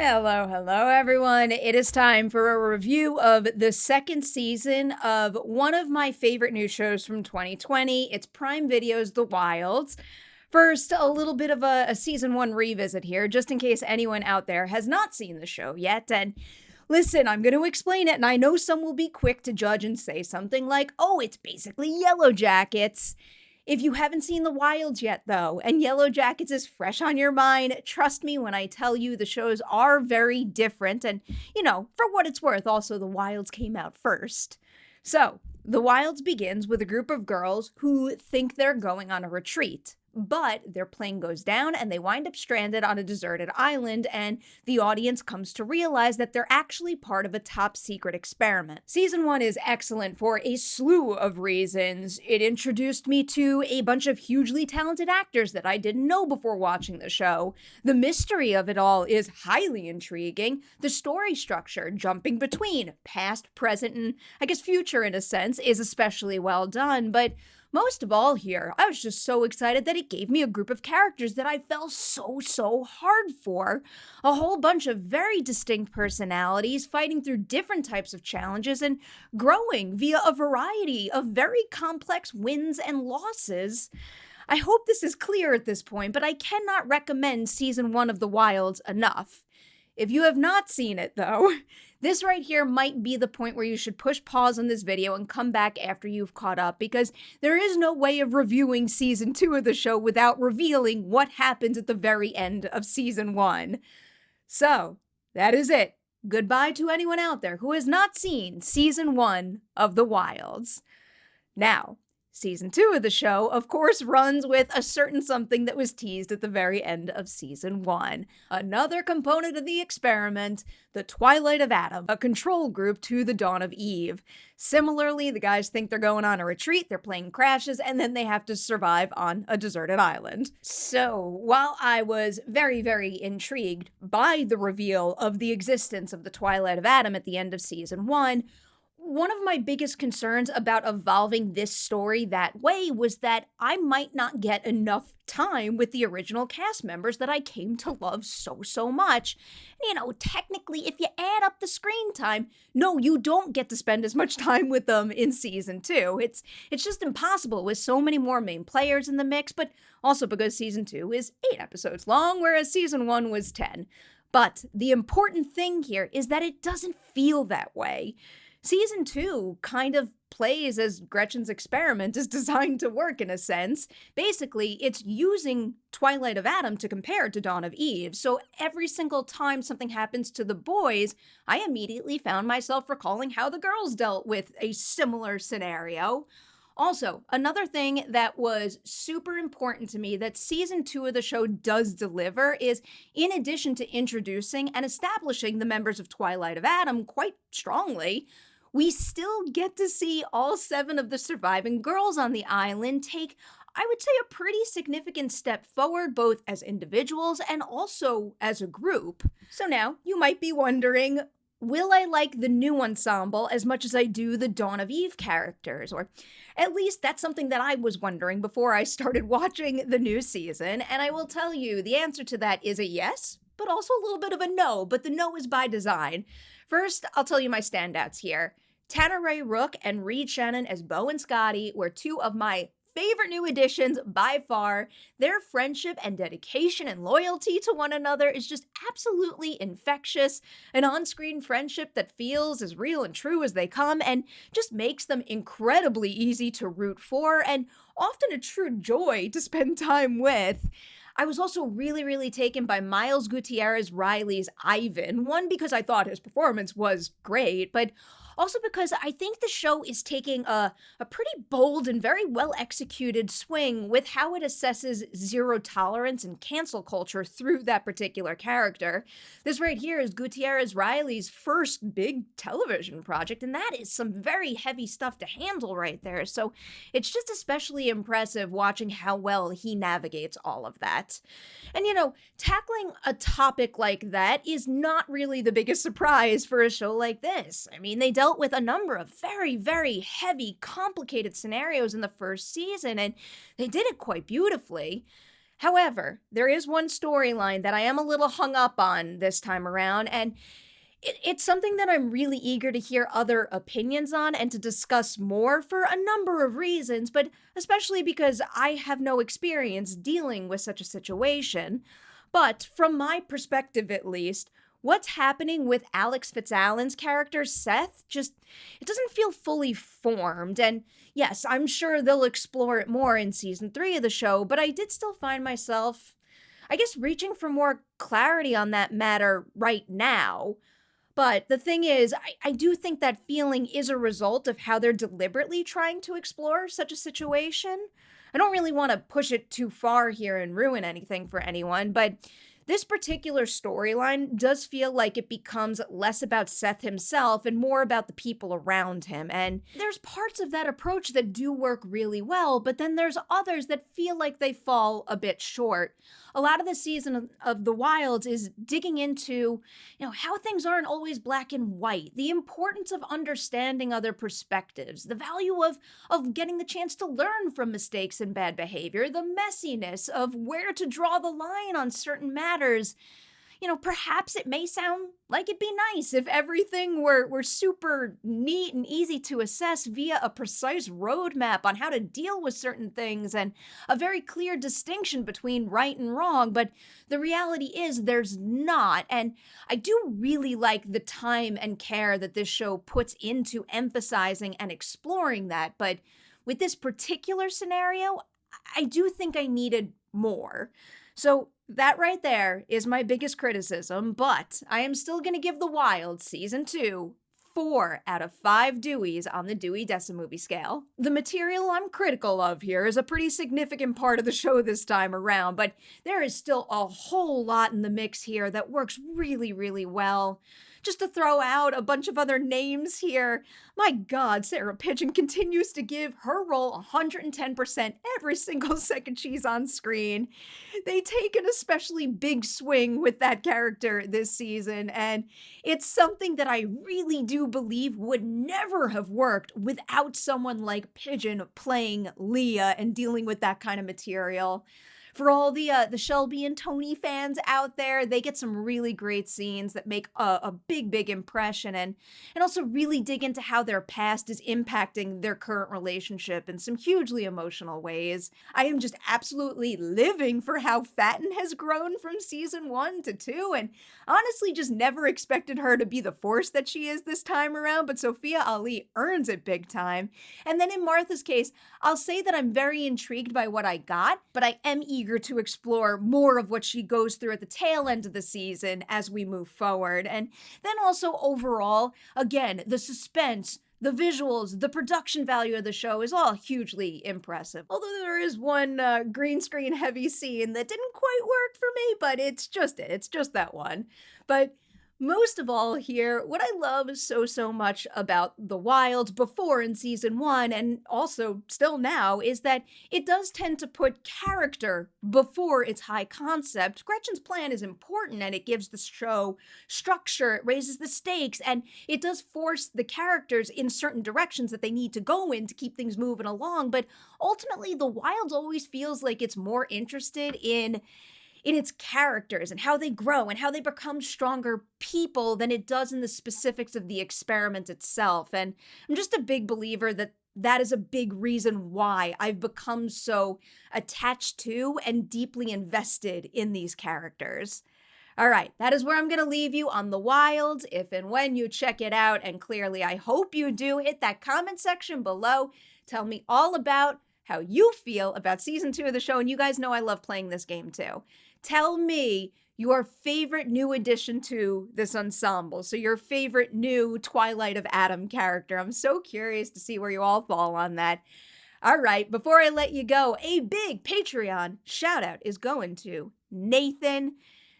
Hello, everyone. It is time for a review of the second season of one of my favorite new shows from 2020. It's Prime Video's The Wilds. First, a little bit of a season one revisit here, just in case anyone out there has not seen the show yet. And listen, I'm going to explain it, and I know some will be quick to judge and say something like, oh, it's basically Yellow Jackets. If you haven't seen The Wilds yet, though, and Yellow Jackets is fresh on your mind, trust me when I tell you the shows are very different. And, for what it's worth, also The Wilds came out first. So, The Wilds begins with a group of girls who think they're going on a retreat. But their plane goes down and they wind up stranded on a deserted island, and the audience comes to realize that they're actually part of a top secret experiment. Season 1 is excellent for a slew of reasons. It introduced me to a bunch of hugely talented actors that I didn't know before watching the show. The mystery of it all is highly intriguing. The story structure, jumping between past, present, and I guess future in a sense, is especially well done, but most of all here, I was just so excited that it gave me a group of characters that I fell so hard for. A whole bunch of very distinct personalities fighting through different types of challenges and growing via a variety of very complex wins and losses. I hope this is clear at this point, but I cannot recommend Season 1 of The Wilds enough. If you have not seen it, though, this right here might be the point where you should push pause on this video and come back after you've caught up, because there is no way of reviewing Season 2 of the show without revealing what happens at the very end of Season 1. So, that is it. Goodbye to anyone out there who has not seen Season 1 of The Wilds. Now, Season 2 of the show, of course, runs with a certain something that was teased at the very end of Season 1. Another component of the experiment, the Twilight of Adam, a control group to the Dawn of Eve. Similarly, the guys think they're going on a retreat, their plane crashes, and then they have to survive on a deserted island. So, while I was very intrigued by the reveal of the existence of the Twilight of Adam at the end of Season 1, one of my biggest concerns about evolving this story that way was that I might not get enough time with the original cast members that I came to love so much. Technically, if you add up the screen time, no, you don't get to spend as much time with them in Season 2. It's just impossible with so many more main players in the mix, but also because Season 2 is 8 episodes long, whereas Season 1 was 10. But the important thing here is that it doesn't feel that way. Season 2 kind of plays as Gretchen's experiment is designed to work in a sense. Basically, it's using Twilight of Adam to compare to Dawn of Eve, so every single time something happens to the boys, I immediately found myself recalling how the girls dealt with a similar scenario. Also, another thing that was super important to me that Season 2 of the show does deliver is, in addition to introducing and establishing the members of Twilight of Adam quite strongly, we still get to see all 7 of the surviving girls on the island take, I would say, a pretty significant step forward, both as individuals and also as a group. So now, you might be wondering, will I like the new ensemble as much as I do the Dawn of Eve characters? Or at least that's something that I was wondering before I started watching the new season, and I will tell you the answer to that is a yes, but also a little bit of a no, but the no is by design. First, I'll tell you my standouts here. Tanner Ray Rook and Reed Shannon as Bo and Scotty were 2 of my favorite new additions by far. Their friendship and dedication and loyalty to one another is just absolutely infectious. An on-screen friendship that feels as real and true as they come and just makes them incredibly easy to root for and often a true joy to spend time with. I was also really taken by Miles Gutierrez-Riley's Ivan. One, because I thought his performance was great, but also because I think the show is taking a pretty bold and very well-executed swing with how it assesses zero tolerance and cancel culture through that particular character. This right here is Guiterrez-Riley's first big television project, and that is some very heavy stuff to handle right there, so it's just especially impressive watching how well he navigates all of that. And tackling a topic like that is not really the biggest surprise for a show like this. I mean, they dealt with a number of very heavy, complicated scenarios in the first season, and they did it quite beautifully. However, there is one storyline that I am a little hung up on this time around, and it's something that I'm really eager to hear other opinions on and to discuss more for a number of reasons, but especially because I have no experience dealing with such a situation. But from my perspective, at least, what's happening with Alex Fitzalan's character, Seth, it doesn't feel fully formed. And yes, I'm sure they'll explore it more in season 3 of the show, but I did still find myself, I guess, reaching for more clarity on that matter right now. But the thing is, I do think that feeling is a result of how they're deliberately trying to explore such a situation. I don't really want to push it too far here and ruin anything for anyone, but this particular storyline does feel like it becomes less about Seth himself and more about the people around him. And there's parts of that approach that do work really well, but then there's others that feel like they fall a bit short. A lot of the season of The Wilds is digging into, how things aren't always black and white, the importance of understanding other perspectives, the value of getting the chance to learn from mistakes and bad behavior, the messiness of where to draw the line on certain matters. Perhaps it may sound like it'd be nice if everything were super neat and easy to assess via a precise roadmap on how to deal with certain things and a very clear distinction between right and wrong, but the reality is there's not, and I do really like the time and care that this show puts into emphasizing and exploring that, but with this particular scenario, I do think I needed more. So that right there is my biggest criticism, but I am still going to give The Wild Season 2 4 out of 5 Deweys on the Dewey Decimovie scale. The material I'm critical of here is a pretty significant part of the show this time around, but there is still a whole lot in the mix here that works really, really well. Just to throw out a bunch of other names here, my God, Sarah Pidgeon continues to give her role 110% every single second she's on screen. They take an especially big swing with that character this season, and it's something that I really do believe would never have worked without someone like Pidgeon playing Leah and dealing with that kind of material. For all the Shelby and Tony fans out there, they get some really great scenes that make a big, big impression and also really dig into how their past is impacting their current relationship in some hugely emotional ways. I am just absolutely living for how Fatten has grown from season 1 to 2, and honestly just never expected her to be the force that she is this time around, but Sophia Ali earns it big time. And then in Martha's case, I'll say that I'm very intrigued by what I got, but I am eager to explore more of what she goes through at the tail end of the season as we move forward. And then also overall, again, the suspense, the visuals, the production value of the show is all hugely impressive. Although there is one green screen heavy scene that didn't quite work for me, but it's just that one. But most of all here, what I love so much about The Wild before in season 1 and also still now is that it does tend to put character before its high concept. Gretchen's plan is important and it gives the show structure, it raises the stakes, and it does force the characters in certain directions that they need to go in to keep things moving along. But ultimately, The Wild always feels like it's more interested in its characters and how they grow and how they become stronger people than it does in the specifics of the experiment itself. And I'm just a big believer that that is a big reason why I've become so attached to and deeply invested in these characters. All right, that is where I'm going to leave you on The Wild. If and when you check it out, and clearly I hope you do, hit that comment section below. Tell me all about how you feel about season 2 of the show, and you guys know I love playing this game too. Tell me your favorite new addition to this ensemble. So your favorite new Twilight of Adam character. I'm so curious to see where you all fall on that. All right, before I let you go, a big Patreon shout out is going to Nathan.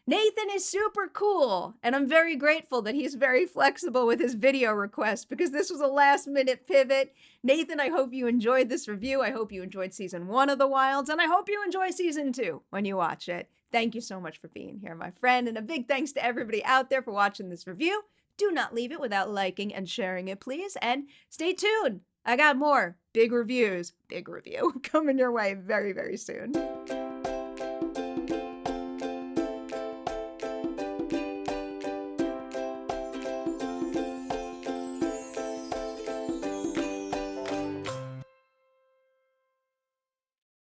Nathan is super cool, and I'm very grateful that he's very flexible with his video requests because this was a last-minute pivot. Nathan, I hope you enjoyed this review. I hope you enjoyed season 1 of The Wilds, and I hope you enjoy season 2 when you watch it. Thank you so much for being here, my friend, and a big thanks to everybody out there for watching this review. Do not leave it without liking and sharing it, please, and stay tuned. I got more big review coming your way very, very soon.